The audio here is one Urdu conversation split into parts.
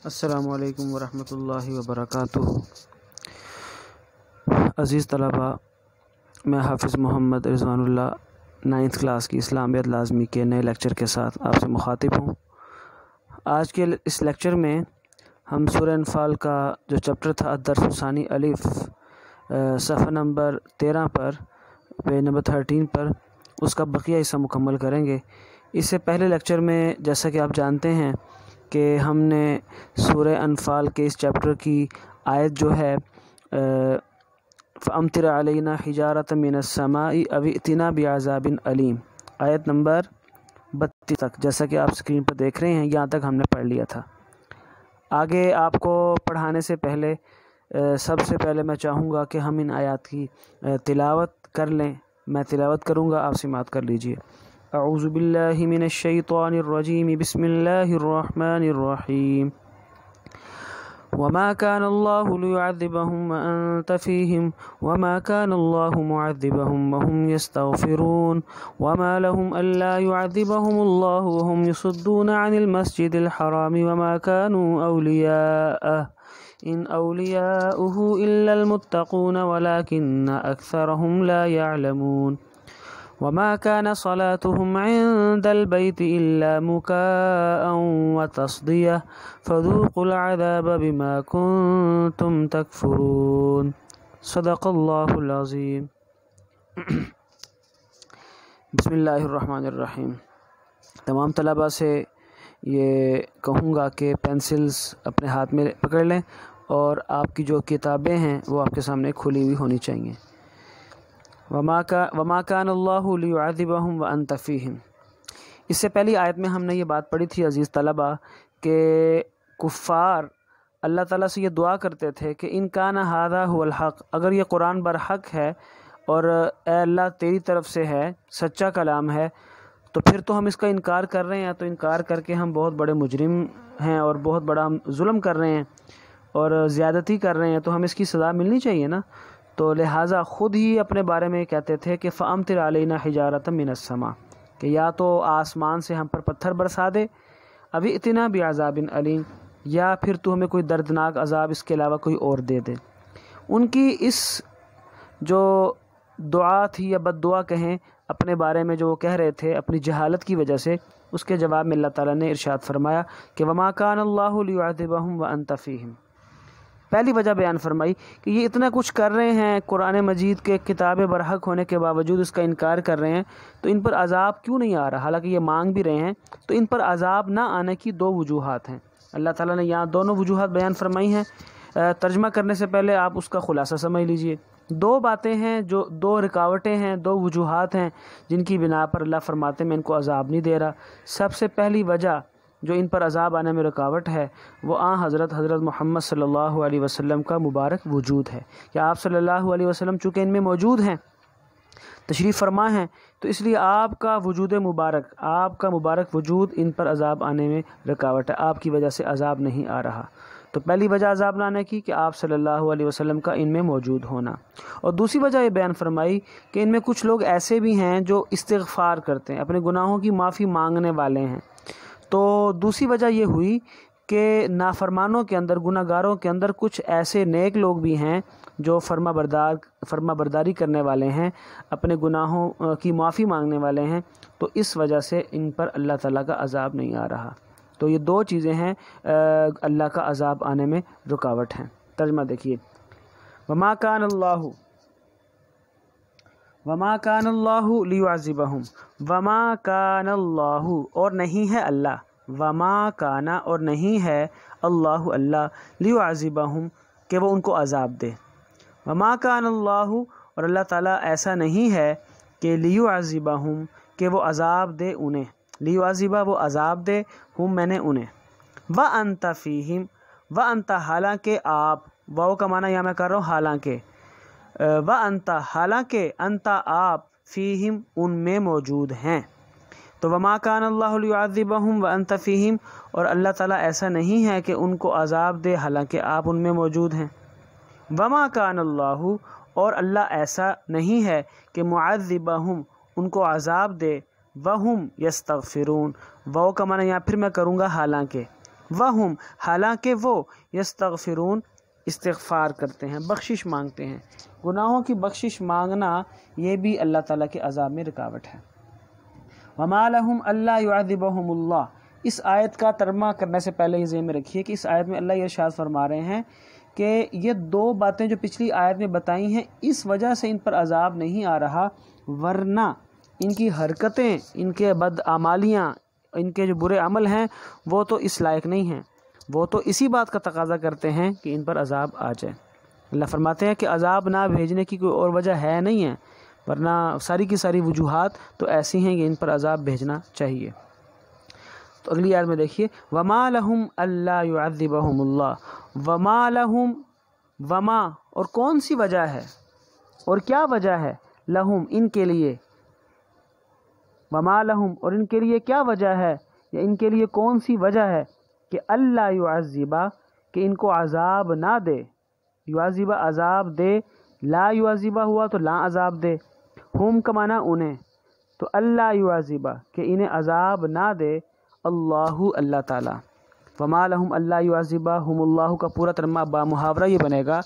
السلام علیکم ورحمۃ اللہ وبرکاتہ۔ عزیز طلباء، میں حافظ محمد رضوان اللہ 9th کلاس کی اسلامیات لازمی کے نئے لیکچر کے ساتھ آپ سے مخاطب ہوں۔ آج کے اس لیکچر میں ہم سورہ انفال کا جو چیپٹر تھا الدرس الثانی الف، صفحہ نمبر 13 پر، پیج نمبر 13 پر اس کا بقیہ حصہ مکمل کریں گے۔ اس سے پہلے لیکچر میں جیسا کہ آپ جانتے ہیں کہ ہم نے سورہ انفال کے اس چیپٹر کی آیت جو ہے فَأَمْطِرْ عَلَيْنَا حِجَارَةً مِّنَ السَّمَاءِ أَوْ ائْتِنَا بِعَذَابٍ أَلِيمٍ، آیت نمبر 32 تک، جیسا کہ آپ اسکرین پر دیکھ رہے ہیں، یہاں تک ہم نے پڑھ لیا تھا۔ آگے آپ کو پڑھانے سے پہلے سب سے پہلے میں چاہوں گا کہ ہم ان آیات کی تلاوت کر لیں۔ میں تلاوت کروں گا، آپ سماعت کر لیجئے۔ اعوذ باللہ من الشیطان الرجیم، بسم اللہ الرحمن الرحیم۔ وما كان الله ليعذبهم وأنت فيهم وما كان الله معذبهم وهم يستغفرون وما لهم ألا يعذبهم الله وهم يصدون عن المسجد الحرام وما كانوا أولياءه إن أولياؤه إلا المتقون ولكن أكثرهم لا يعلمون وما كان صلاتهم عند البيت إلا مكاء وتصدية فذوقوا العذاب بما كنتم تكفرون صدق اللہ العظیم۔ بسم اللہ الرحمن الرحیم۔ تمام طلباء سے یہ کہوں گا کہ پینسلز اپنے ہاتھ میں پکڑ لیں اور آپ کی جو کتابیں ہیں وہ آپ کے سامنے کھلی ہوئی ہونی چاہیے۔ وما كان الله ليعذبهم وانت فيهم، اس سے پہلی آیت میں ہم نے یہ بات پڑھی تھی عزیز طلباء کہ کفار اللہ تعالیٰ سے یہ دعا کرتے تھے کہ ان کان ھذا هو الحق، اگر یہ قرآن برحق ہے اور اے اللہ تیری طرف سے ہے، سچا کلام ہے، تو پھر تو ہم اس کا انکار کر رہے ہیں، تو انکار کر کے ہم بہت بڑے مجرم ہیں اور بہت بڑا ہم ظلم کر رہے ہیں اور زیادتی کر رہے ہیں، تو ہمیں اس کی سزا ملنی چاہیے نا۔ تو لہٰذا خود ہی اپنے بارے میں کہتے تھے کہ فَأَمْطِرْ عَلَيْنَا حِجَارَةً مِّنَ السَّمَاءِ، کہ یا تو آسمان سے ہم پر پتھر برسا دے، اَوْ ائْتِنَا بِعَذَابٍ أَلِيمٍ، یا پھر تو ہمیں کوئی دردناک عذاب اس کے علاوہ کوئی اور دے دے۔ ان کی اس جو دعا تھی یا بد دعا کہیں اپنے بارے میں جو وہ کہہ رہے تھے اپنی جہالت کی وجہ سے، اس کے جواب میں اللہ تعالیٰ نے ارشاد فرمایا کہ وَمَا كَانَ اللَّهُ لِيُعَذِّبَهُمْ وَأَنْتَ فِيهِمْ۔ پہلی وجہ بیان فرمائی کہ یہ اتنا کچھ کر رہے ہیں، قرآن مجید کے کتاب برحق ہونے کے باوجود اس کا انکار کر رہے ہیں، تو ان پر عذاب کیوں نہیں آ رہا؟ حالانکہ یہ مانگ بھی رہے ہیں، تو ان پر عذاب نہ آنے کی دو وجوہات ہیں۔ اللہ تعالیٰ نے یہاں دونوں وجوہات بیان فرمائی ہیں۔ ترجمہ کرنے سے پہلے آپ اس کا خلاصہ سمجھ لیجئے۔ دو باتیں ہیں، جو دو رکاوٹیں ہیں، دو وجوہات ہیں جن کی بنا پر اللہ فرماتے میں ان کو عذاب نہیں دے رہا۔ سب سے پہلی وجہ جو ان پر عذاب آنے میں رکاوٹ ہے وہ حضرت محمد صلی اللہ علیہ وسلم کا مبارک وجود ہے، کہ آپ صلی اللہ علیہ وسلم چونکہ ان میں موجود ہیں، تشریف فرما ہیں، تو اس لیے آپ کا وجود مبارک، آپ کا مبارک وجود ان پر عذاب آنے میں رکاوٹ ہے، آپ کی وجہ سے عذاب نہیں آ رہا۔ تو پہلی وجہ عذاب نہ آنے کی کہ آپ صلی اللہ علیہ وسلم کا ان میں موجود ہونا، اور دوسری وجہ یہ بیان فرمائی کہ ان میں کچھ لوگ ایسے بھی ہیں جو استغفار کرتے ہیں، اپنے گناہوں کی معافی مانگنے والے ہیں۔ تو دوسری وجہ یہ ہوئی کہ نافرمانوں کے اندر، گناہ گاروں کے اندر کچھ ایسے نیک لوگ بھی ہیں جو فرما برداری کرنے والے ہیں، اپنے گناہوں کی معافی مانگنے والے ہیں، تو اس وجہ سے ان پر اللہ تعالیٰ کا عذاب نہیں آ رہا۔ تو یہ دو چیزیں ہیں اللہ کا عذاب آنے میں رکاوٹ ہیں۔ ترجمہ دیکھیے، وما كان اللہ لیعذبہم، وما کان اللہ، اور نہیں ہے اللہ، وما کانا، اور نہیں ہے اللہ لیعذبہم، کہ وہ ان کو عذاب دے۔ وما کان اللہ، اور اللہ تعالیٰ ایسا نہیں ہے کہ لیعذبہم، کہ وہ عذاب دے انہیں، لیعذبہ وہ عذاب دے، ہم میں نے انہیں، وانت فیہم، وانت حالانکہ آپ، واو کا معنی یہاں میں کر رہا ہوں حالانکہ، وانت حالانکہ، انت آپ، فیہم ان میں موجود ہیں۔ تو وما کان اللہ لیعذبہم وانت فیہم، اور اللہ تعالیٰ ایسا نہیں ہے کہ ان کو عذاب دے حالانکہ آپ ان میں موجود ہیں۔ وما کان اللہ، اور اللہ ایسا نہیں ہے کہ معذبہم ان کو عذاب دے، وہم یستغفرون، واو کا معنی یہاں پھر میں کروں گا حالانکہ، وہم حالانکہ وہ یستغفرون استغفار کرتے ہیں، بخشش مانگتے ہیں۔ گناہوں کی بخشش مانگنا یہ بھی اللہ تعالیٰ کے عذاب میں رکاوٹ ہے۔ وما لہم الا یعذبہم اللہ، اس آیت کا ترجمہ کرنے سے پہلے یہ ذہن میں رکھیے کہ اس آیت میں اللہ یہ ارشاد فرما رہے ہیں کہ یہ دو باتیں جو پچھلی آیت میں بتائی ہیں اس وجہ سے ان پر عذاب نہیں آ رہا، ورنہ ان کی حرکتیں، ان کے بدعمالیاں، ان کے جو برے عمل ہیں وہ تو اس لائق نہیں ہیں، وہ تو اسی بات کا تقاضا کرتے ہیں کہ ان پر عذاب آ جائے۔ اللہ فرماتے ہیں کہ عذاب نہ بھیجنے کی کوئی اور وجہ ہے نہیں ہے، ورنہ ساری کی ساری وجوہات تو ایسی ہیں کہ ان پر عذاب بھیجنا چاہیے۔ تو اگلی آیت میں دیکھیے، وما لہم الا یعذبہم اللہ، وما لہم، وما اور کون سی وجہ ہے اور کیا وجہ ہے، لہم ان کے لیے، وما لہم اور ان کے لیے کیا وجہ ہے یا ان کے لیے کون سی وجہ ہے کہ اللہ یعذبہ کہ ان کو عذاب نہ دے، یعذبہ عذاب دے، لا یعذبہ ہوا تو لا عذاب دے، ہم کا معنی انہیں، تو اللہ یعذبہ کہ انہیں عذاب نہ دے اللہ اللہ تعالیٰ۔ وما لہم اللہ یعذبہ ہم اللہ کا پورا ترجمہ با محاورہ یہ بنے گا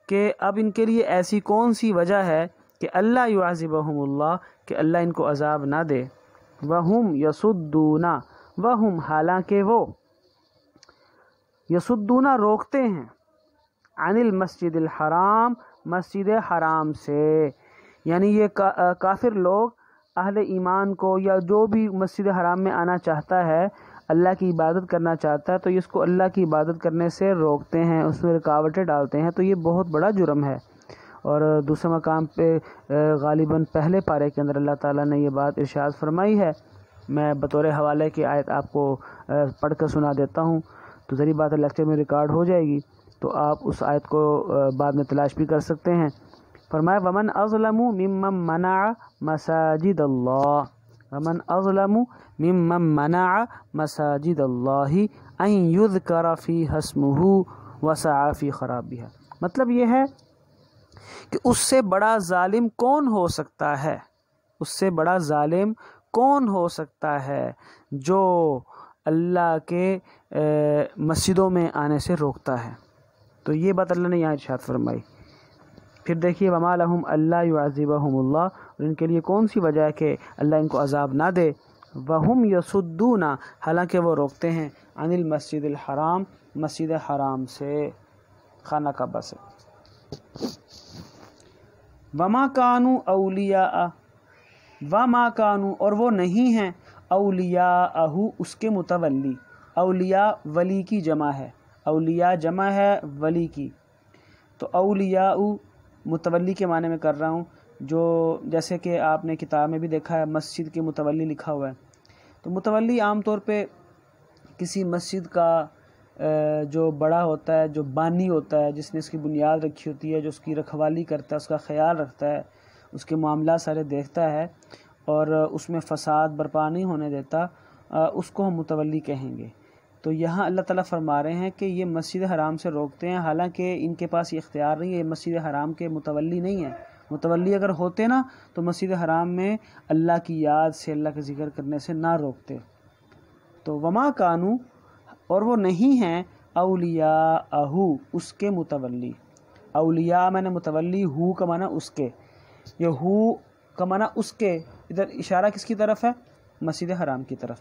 کہ اب ان کے لیے ایسی کون سی وجہ ہے کہ اللہ یعذبہم اللہ کہ اللہ ان کو عذاب نہ دے، وہم یصدون، وہم حالانکہ وہ، یصدون روکتے ہیں، عن المسجد الحرام مسجد حرام سے، یعنی یہ کافر لوگ اہل ایمان کو یا جو بھی مسجد حرام میں آنا چاہتا ہے، اللہ کی عبادت کرنا چاہتا ہے تو اس کو اللہ کی عبادت کرنے سے روکتے ہیں، اس میں رکاوٹیں ڈالتے ہیں، تو یہ بہت بڑا جرم ہے۔ اور دوسرے مقام پہ غالباً پہلے پارے کے اندر اللہ تعالیٰ نے یہ بات ارشاد فرمائی ہے، میں بطور حوالے کی آیت آپ کو پڑھ کر سنا دیتا ہوں، تو ذریعہ بات لیکچر میں ریکارڈ ہو جائے گی، تو آپ اس آیت کو بعد میں تلاش بھی کر سکتے ہیں۔ فرمایا ومن اظلم ممن منع مساجد اللہ، ومن اظلم ممن منع مساجد اللہ ان یذکر فیہا اسمہ وسعی فی خرابها، مطلب یہ ہے کہ اس سے بڑا ظالم کون ہو سکتا ہے، اس سے بڑا ظالم کون ہو سکتا ہے جو اللہ کے مسجدوں میں آنے سے روکتا ہے۔ تو یہ بات اللہ نے یہاں ارشاد فرمائی۔ پھر دیکھیے وما لہم اللہ یعذبہم اللہ، اور ان کے لیے کون سی وجہ ہے کہ اللہ ان کو عذاب نہ دے، وہم یصدون حالانکہ وہ روکتے ہیں، عن المسجد الحرام مسجد حرام سے، خانہ کعبہ سے۔ وما کانوا اولیاء، وما کانوا اور وہ نہیں ہیں، اولیاء اس کے متولی، اولیاء ولی کی جمع ہے، اولیاء جمع ہے ولی کی، تو اولیاء متولی کے معنی میں کر رہا ہوں، جو جیسے کہ آپ نے کتاب میں بھی دیکھا ہے مسجد کے متولی لکھا ہوا ہے، تو متولی عام طور پہ کسی مسجد کا جو بڑا ہوتا ہے، جو بانی ہوتا ہے، جس نے اس کی بنیاد رکھی ہوتی ہے، جو اس کی رکھوالی کرتا ہے، اس کا خیال رکھتا ہے، اس کے معاملات سارے دیکھتا ہے اور اس میں فساد برپا نہیں ہونے دیتا، اس کو ہم متولی کہیں گے۔ تو یہاں اللہ تعالیٰ فرما رہے ہیں کہ یہ مسجد حرام سے روکتے ہیں، حالانکہ ان کے پاس یہ اختیار نہیں ہے، یہ مسجد حرام کے متولی نہیں ہے۔ متولی اگر ہوتے نا تو مسجد حرام میں اللہ کی یاد سے، اللہ کے ذکر کرنے سے نہ روکتے۔ تو وما کانوا اور وہ نہیں ہیں، اولیاء اس کے متولی، اولیاء میں نے متولی، ہو کا معنی اس کے، یہ ہو کا معنی اس کے، ادھر اشارہ کس کی طرف ہے، مسجد حرام کی طرف۔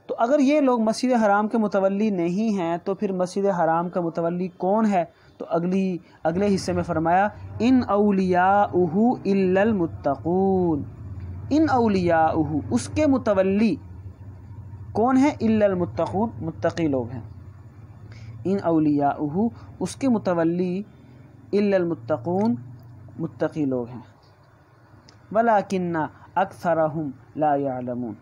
تو اگر یہ لوگ مسجد حرام کے متولی نہیں ہیں تو پھر مسجد حرام کا متولی کون ہے؟ تو اگلے حصے میں فرمایا ان اولیاؤہ الا المتقون، ان اولیاؤہ اس کے متولی کون ہے؟ الا المتقون، متقی لوگ ہیں۔ ان اولیاؤہ اس کے متولی الا المتقون، متقی لوگ ہیں۔ ولکن اکثرہم لا یعلمون،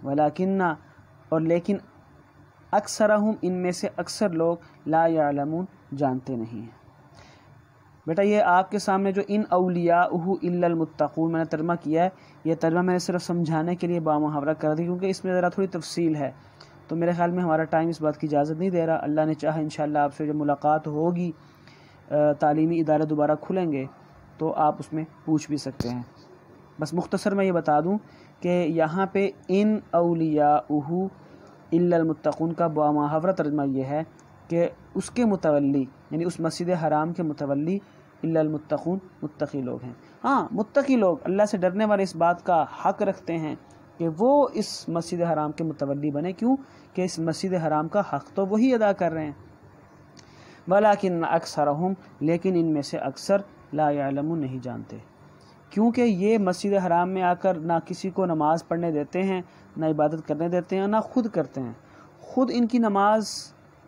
ولکن اور لیکن اکثرہم ان میں سے اکثر لوگ لا یعلمون جانتے نہیں ہیں۔ بیٹا یہ آپ کے سامنے جو ان اولیاؤہ الا المتقون میں نے ترجمہ کیا ہے، یہ ترجمہ میں نے صرف سمجھانے کے لیے بامحاورہ کر دی، کیونکہ اس میں ذرا تھوڑی تفصیل ہے، تو میرے خیال میں ہمارا ٹائم اس بات کی اجازت نہیں دے رہا۔ اللہ نے چاہا انشاءاللہ آپ سے جو ملاقات ہوگی، تعلیمی ادارے دوبارہ کھلیں گے تو آپ اس میں پوچھ بھی سکتے ہیں۔ بس مختصر میں یہ بتا دوں کہ یہاں پہ ان اولیاؤہ الا المتقون کا بامحاورہ ترجمہ یہ ہے کہ اس کے متولی یعنی اس مسجد حرام کے متولی الا المتقون متقی لوگ ہیں۔ ہاں متقی لوگ اللہ سے ڈرنے والے اس بات کا حق رکھتے ہیں کہ وہ اس مسجد حرام کے متولی بنے، کیوں کہ اس مسجد حرام کا حق تو وہی ادا کر رہے ہیں۔ ولیکن اکثرہم لیکن ان میں سے اکثر لا یعلمون نہیں جانتے، کیونکہ یہ مسجد حرام میں آ کر نہ کسی کو نماز پڑھنے دیتے ہیں، نہ عبادت کرنے دیتے ہیں، نہ خود کرتے ہیں۔ خود ان کی نماز،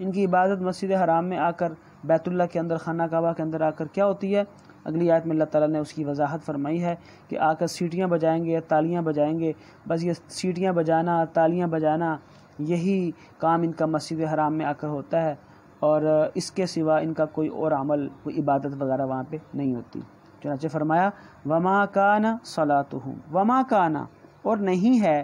ان کی عبادت مسجد حرام میں آ کر، بیت اللہ کے اندر، خانہ کعبہ کے اندر آ کر کیا ہوتی ہے؟ اگلی آیت میں اللہ تعالیٰ نے اس کی وضاحت فرمائی ہے کہ آ کر سیٹیاں بجائیں گے، تالیاں بجائیں گے، بس یہ سیٹیاں بجانا، تالیاں بجانا، یہی کام ان کا مسجد حرام میں آ کر ہوتا ہے، اور اس کے سوا ان کا کوئی اور عمل، کوئی عبادت وغیرہ وہاں پہ نہیں ہوتی۔ چنانچہ فرمایا وما کان صلاتہم، وما کان اور نہیں ہے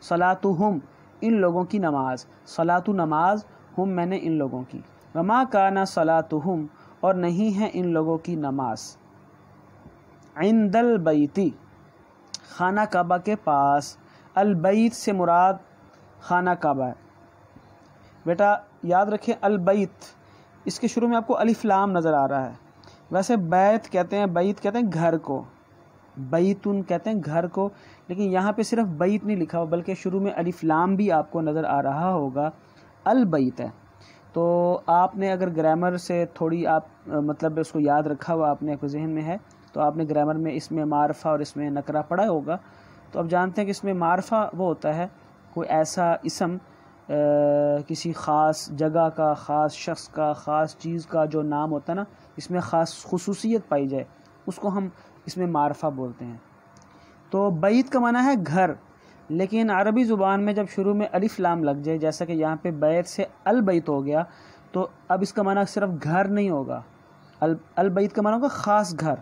صلاتہم ان لوگوں کی نماز، صلات نماز، ہم میں نے ان لوگوں کی، وما کان صلاتہم اور نہیں ہے ان لوگوں کی نماز، عند البیتی خانہ کعبہ کے پاس، البیت سے مراد خانہ کعبہ ہے۔ بیٹا یاد رکھیں البیت، اس کے شروع میں آپ کو الف لام نظر آ رہا ہے، ویسے بیت کہتے ہیں، بیت کہتے ہیں گھر کو، بیتن کہتے ہیں گھر کو، لیکن یہاں پہ صرف بیت نہیں لکھا ہوا بلکہ شروع میں الف لام بھی آپ کو نظر آ رہا ہوگا، البیت ہے۔ تو آپ نے اگر گرامر سے تھوڑی آپ مطلب اس کو یاد رکھا ہوا آپ نے کوئی ذہن میں ہے تو آپ نے گرامر میں اس میں معرفہ اور اس میں نکرہ پڑھا ہوگا، تو اب جانتے ہیں کہ اس میں معرفہ وہ ہوتا ہے کوئی ایسا اسم کسی خاص جگہ کا، خاص شخص کا، خاص چیز کا جو نام ہوتا ہے نا، اس میں خاص خصوصیت پائی جائے، اس کو ہم اس میں معرفہ بولتے ہیں۔ تو بیت کا معنی ہے گھر، لیکن عربی زبان میں جب شروع میں الف لام لگ جائے، جیسا کہ یہاں پہ بیت سے البیت ہو گیا، تو اب اس کا معنی صرف گھر نہیں ہوگا، البیت کا معنی ہوگا خاص گھر،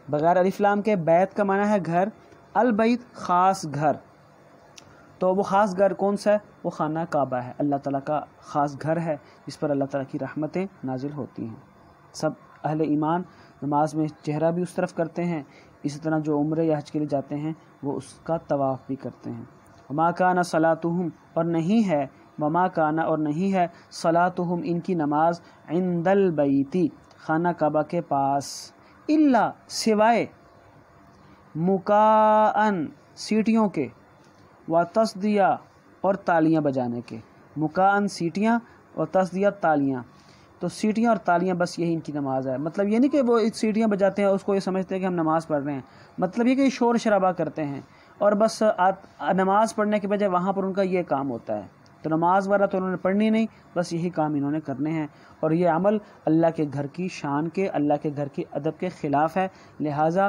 بغیر الف لام کے بیت کا معنی ہے گھر، البیت خاص گھر۔ تو وہ خاص گھر کون سا ہے؟ وہ خانہ کعبہ ہے، اللہ تعالیٰ کا خاص گھر ہے جس پر اللہ تعالیٰ کی رحمتیں نازل ہوتی ہیں۔ سب اہل ایمان نماز میں چہرہ بھی اس طرف کرتے ہیں، اسی طرح جو عمرے یا حج کے لیے جاتے ہیں وہ اس کا طواف بھی کرتے ہیں۔ وما کان صلاتہم اور نہیں ہے، وما کان اور نہیں ہے، صلاتہم ان کی نماز، عند البیتی خانہ کعبہ کے پاس، الا سوائے مکاءن سیٹیوں کے، و تصدیہ اور تالیاں بجانے کے، مکاءن سیٹیاں اور تصدیہ تالیاں، تو سیٹیاں اور تالیاں بس یہی ان کی نماز ہے۔ مطلب یہ نہیں کہ وہ سیٹیاں بجاتے ہیں اس کو یہ سمجھتے ہیں کہ ہم نماز پڑھ رہے ہیں، مطلب یہ کہ شور شرابہ کرتے ہیں اور بس نماز پڑھنے کے بجائے وہاں پر ان کا یہ کام ہوتا ہے، تو نماز وغیرہ تو انہوں نے پڑھنی نہیں، بس یہی کام انہوں نے کرنے ہیں، اور یہ عمل اللہ کے گھر کی شان کے، اللہ کے گھر کی ادب کے خلاف ہے، لہٰذا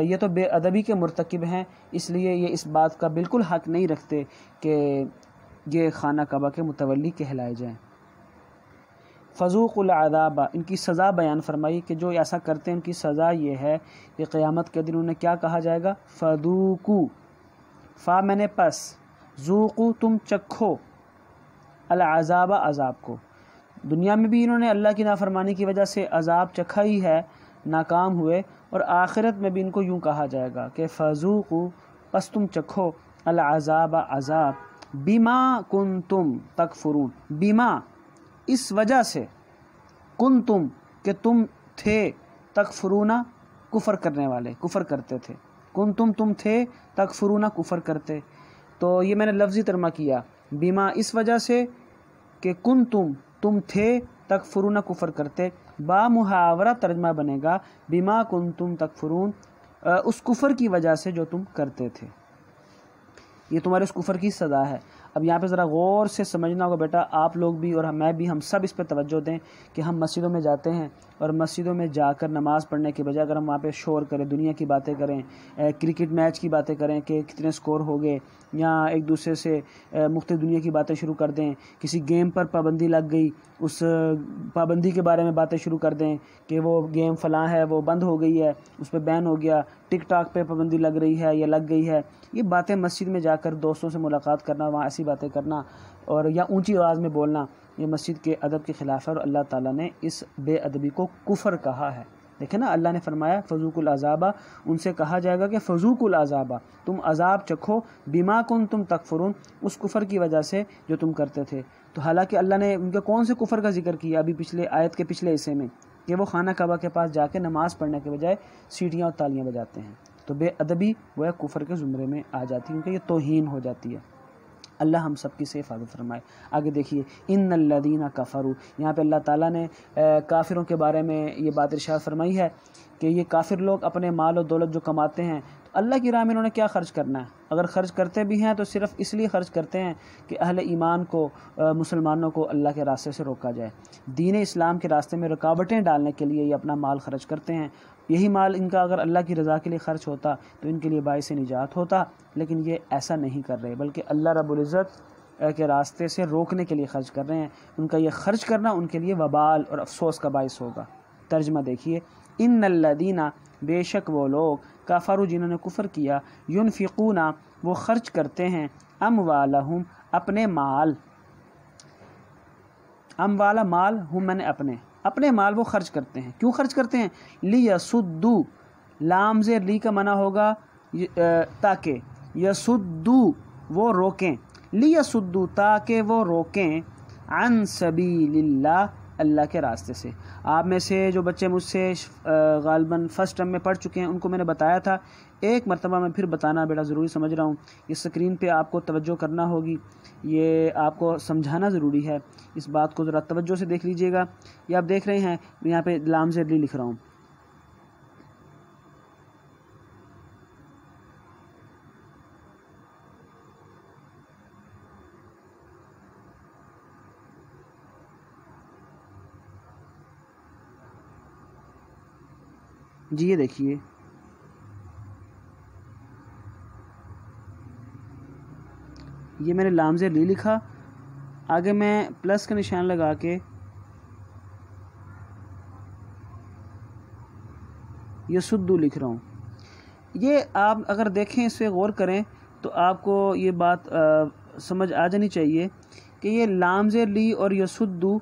یہ تو بے ادبی کے مرتکب ہیں، اس لیے یہ اس بات کا بالکل حق نہیں رکھتے کہ یہ خانہ کعبہ کے متولی کہلائے جائیں۔ فذوقوا العذاب ان کی سزا بیان فرمائی کہ جو ایسا کرتے ہیں ان کی سزا یہ ہے کہ قیامت کے دن انہیں کیا کہا جائے گا؟ فذوقوا، فا میں نے پس، ذوقوا تم چکھو، العذاب عذاب کو۔ دنیا میں بھی انہوں نے اللہ کی نافرمانی کی وجہ سے عذاب چکھا ہی ہے، ناکام ہوئے، اور آخرت میں بھی ان کو یوں کہا جائے گا کہ فذوقوا پس تم چکھو، العذاب عذاب، بما کنتم تکفرون، بما اس وجہ سے، کنتم کہ تم تھے، تکفرون کفر کرنے والے، کفر کرتے تھے، کنتم تم تھے، تکفرون کفر کرتے، تو یہ میں نے لفظی ترجمہ کیا، بما اس وجہ سے کہ کنتم تم تھے، تکفرون کفر کرتے، با محاورہ ترجمہ بنے گا بما کنتم تکفرون، اس کفر کی وجہ سے جو تم کرتے تھے، یہ تمہارے اس کفر کی سزا ہے۔ اب یہاں پہ ذرا غور سے سمجھنا ہوگا بیٹا، آپ لوگ بھی اور میں بھی، ہم سب اس پہ توجہ دیں کہ ہم مسجدوں میں جاتے ہیں اور مسجدوں میں جا کر نماز پڑھنے کے بجائے اگر ہم وہاں پہ شور کریں، دنیا کی باتیں کریں، کرکٹ میچ کی باتیں کریں کہ کتنے سکور ہو گئے، یا ایک دوسرے سے مختلف دنیا کی باتیں شروع کر دیں، کسی گیم پر پابندی لگ گئی، اس پابندی کے بارے میں باتیں شروع کر دیں کہ وہ گیم فلاں ہے، وہ بند ہو گئی ہے، اس پہ بین ہو گیا، ٹک ٹاک پہ پابندی لگ رہی ہے یا لگ گئی ہے، یہ باتیں مسجد میں جا کر دوستوں سے ملاقات کرنا، وہاں ایسی باتیں کرنا اور یا اونچی آواز میں بولنا، یہ مسجد کے ادب کے خلاف ہے، اور اللہ تعالیٰ نے اس بے ادبی کو کفر کہا ہے۔ دیکھیں نا اللہ نے فرمایا فذوقوا العذاب، ان سے کہا جائے گا کہ فذوقوا العذاب، تم عذاب چکھو، بما کنتم تکفرون، اس کفر کی وجہ سے جو تم کرتے تھے۔ تو حالانکہ اللہ نے ان کے کون سے کفر کا ذکر کیا ابھی پچھلے آیت کے پچھلے حصے میں، کہ وہ خانہ کعبہ کے پاس جا کے نماز پڑھنے کے بجائے سیٹیاں اور تالیاں بجاتے ہیں، تو بے ادبی وہ کفر کے زمرے میں آ جاتی ہے، کیونکہ یہ توہین ہو جاتی ہے۔ اللہ ہم سب کی سے حفاظت فرمائے۔ آگے دیکھیے ان الذین کفروا، یہاں پہ اللہ تعالیٰ نے کافروں کے بارے میں یہ بات ارشاد فرمائی ہے کہ یہ کافر لوگ اپنے مال و دولت جو کماتے ہیں تو اللہ کی راہ میں انہوں نے کیا خرچ کرنا ہے، اگر خرچ کرتے بھی ہیں تو صرف اس لیے خرچ کرتے ہیں کہ اہل ایمان کو، مسلمانوں کو اللہ کے راستے سے روکا جائے، دین اسلام کے راستے میں رکاوٹیں ڈالنے کے لیے یہ اپنا مال خرچ کرتے ہیں۔ یہی مال ان کا اگر اللہ کی رضا کے لیے خرچ ہوتا تو ان کے لیے باعث نجات ہوتا، لیکن یہ ایسا نہیں کر رہے، بلکہ اللہ رب العزت کے راستے سے روکنے کے لیے خرچ کر رہے ہیں۔ ان کا یہ خرچ کرنا ان کے لیے وبال اور افسوس کا باعث ہوگا۔ ترجمہ دیکھیے ان الذین، بے شک وہ لوگ، کفروا جنہوں نے کفر کیا، ينفقون وہ خرچ کرتے ہیں، اموالہم اپنے مال، اموالا مال ہم میں نے اپنے مال وہ خرچ کرتے ہیں، کیوں خرچ کرتے ہیں؟ لیسدوا، لام زیر لی کا معنی ہوگا تاکہ، یسدوا وہ روکیں، لیسدوا تاکہ وہ روکیں، عن سبیل اللہ اللہ کے راستے سے۔ آپ میں سے جو بچے مجھ سے غالباً فرسٹ ٹرم میں پڑھ چکے ہیں ان کو میں نے بتایا تھا، ایک مرتبہ میں پھر بتانا بیٹا ضروری سمجھ رہا ہوں، یہ اسکرین پہ آپ کو توجہ کرنا ہوگی، یہ آپ کو سمجھانا ضروری ہے، اس بات کو ذرا توجہ سے دیکھ لیجئے گا۔ یہ آپ دیکھ رہے ہیں میں یہاں پہ لام زیر لی لکھ رہا ہوں، جی یہ دیکھیے یہ میں نے لام زیر لی لکھا، آگے میں پلس کا نشان لگا کے یسدوا لکھ رہا ہوں۔ یہ آپ اگر دیکھیں اس پہ غور کریں تو آپ کو یہ بات سمجھ آ جانی چاہیے کہ یہ لام زیر لی اور یسدوا،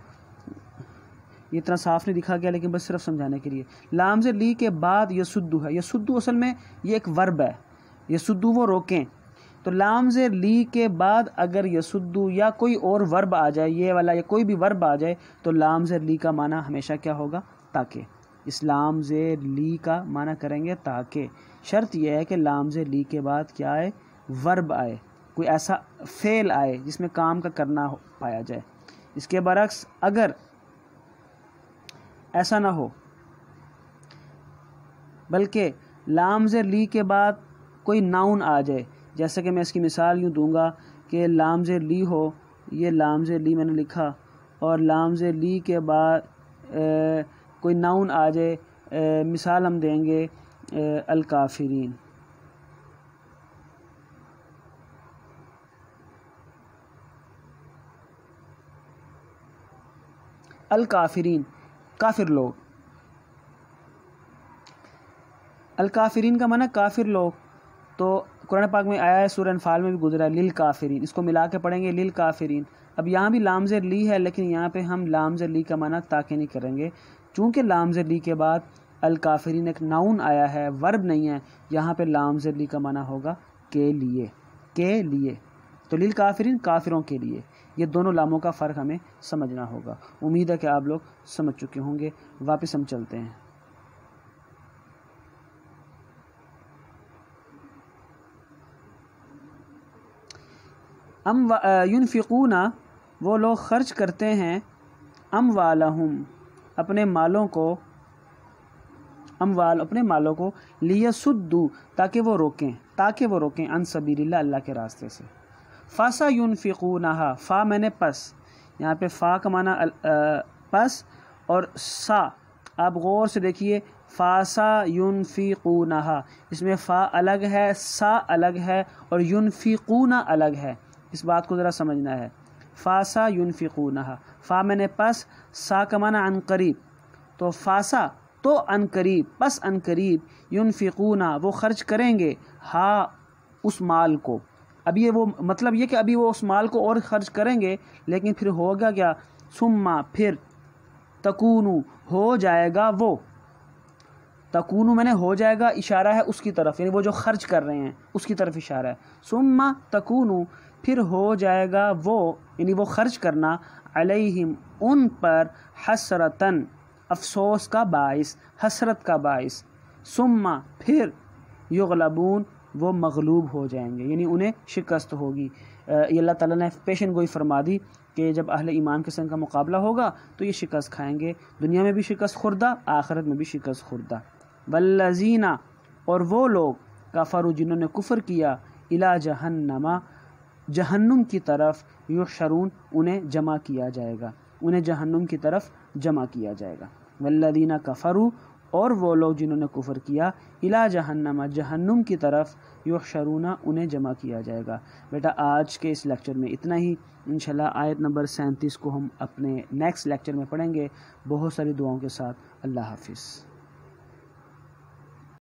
یہ اتنا صاف نہیں دکھا گیا لیکن بس صرف سمجھانے کے لیے، لام زیر لی کے بعد یسدوا ہے، یسدوا اصل میں یہ ایک ورب ہے، یسدوا وہ روکیں، تو لام زیر لی کے بعد اگر یسدوا یا کوئی اور ورب آ جائے، یہ والا یا کوئی بھی ورب آ جائے تو لام زیر لی کا معنی ہمیشہ کیا ہوگا؟ تاکہ۔ اس لام زیر لی کا معنی کریں گے تاکہ، شرط یہ ہے کہ لام زیر لی کے بعد کیا آئے؟ ورب آئے، کوئی ایسا فعل آئے جس میں کام کا کرنا پایا جائے۔ اس کے برعکس اگر ایسا نہ ہو بلکہ لام زیر لی کے بعد کوئی ناؤن آ جائے، جیسا کہ میں اس کی مثال یوں دوں گا کہ لام زیر لی ہو، یہ لام زیر لی میں نے لکھا، اور لام زیر لی کے بعد کوئی ناؤن آ جائے، مثال ہم دیں گے الکافرین، الکافرین کافر لوگ، الکافرین کا معنی کافر لوگ، تو قرآن پاک میں آیا ہے، سورہ انفال میں بھی گزرا ہے للکافرین، اس کو ملا کے پڑھیں گے للکافرین۔ اب یہاں بھی لام زیر لی ہے لیکن یہاں پہ ہم لام زیر لی کا معنی تاکہ نہیں کریں گے، چونکہ لام زیر لی کے بعد الکافرین ایک ناؤن آیا ہے، ورب نہیں ہے، یہاں پہ لام زیر لی کا معنی ہوگا کے لیے، کے لیے، تو للکافرین کافروں کے لیے۔ یہ دونوں لاموں کا فرق ہمیں سمجھنا ہوگا۔ امید ہے کہ آپ لوگ سمجھ چکے ہوں گے۔ واپس ہم چلتے ہیں۔ ينفقون وہ لوگ خرچ کرتے ہیں، اموالہم اپنے مالوں کو، اپنے مالوں کو، لیسدوا تاکہ وہ روکیں عن سبیل اللہ اللہ کے راستے سے۔ فَسَيُنْفِقُونَهَا فا میں نے پس، یہاں پہ فا کا معنی پس، اور سا آپ غور سے دیکھیے، فاسا يُنْفِقُونَهَا، اس میں فا الگ ہے، سا الگ ہے، اور ينفقون الگ ہے، اس بات کو ذرا سمجھنا ہے۔ فاسا يُنْفِقُونَهَا فا میں نے پس، سا کا معنی عن قریب، تو فاسا تو عن قریب، پس عن قریب، ينفقون وہ خرچ کریں گے، ہاں اس مال کو، اب یہ وہ مطلب یہ کہ ابھی وہ اس مال کو اور خرچ کریں گے، لیکن پھر ہوگا کیا؟ ثم پھر، تکونو ہو جائے گا وہ، تکونو میں نے ہو جائے گا، اشارہ ہے اس کی طرف، یعنی وہ جو خرچ کر رہے ہیں اس کی طرف اشارہ ہے. ثم تکونو پھر ہو جائے گا وہ، یعنی وہ خرچ کرنا، علیہم ان پر، حسرتاً افسوس کا باعث، حسرت کا باعث. ثم پھر یغلبون وہ مغلوب ہو جائیں گے، یعنی انہیں شکست ہوگی. یہ اللہ تعالیٰ نے پیشن گوئی فرما دی کہ جب اہل ایمان کے سنگ کا مقابلہ ہوگا تو یہ شکست کھائیں گے، دنیا میں بھی شکست خوردہ، آخرت میں بھی شکست خوردہ. والذین اور وہ لوگ، کفروا جنہوں نے کفر کیا، الی جہنم جہنم کی طرف، یحشرون انہیں جمع کیا جائے گا، انہیں جہنم کی طرف جمع کیا جائے گا. والذین کفروا اور وہ لوگ جنہوں نے کفر کیا، الی جہنم جہنم کی طرف، یحشرون انہیں جمع کیا جائے گا. بیٹا آج کے اس لیکچر میں اتنا ہی. انشاءاللہ آیت نمبر 37 کو ہم اپنے نیکسٹ لیکچر میں پڑھیں گے بہت ساری دعاؤں کے ساتھ. اللہ حافظ.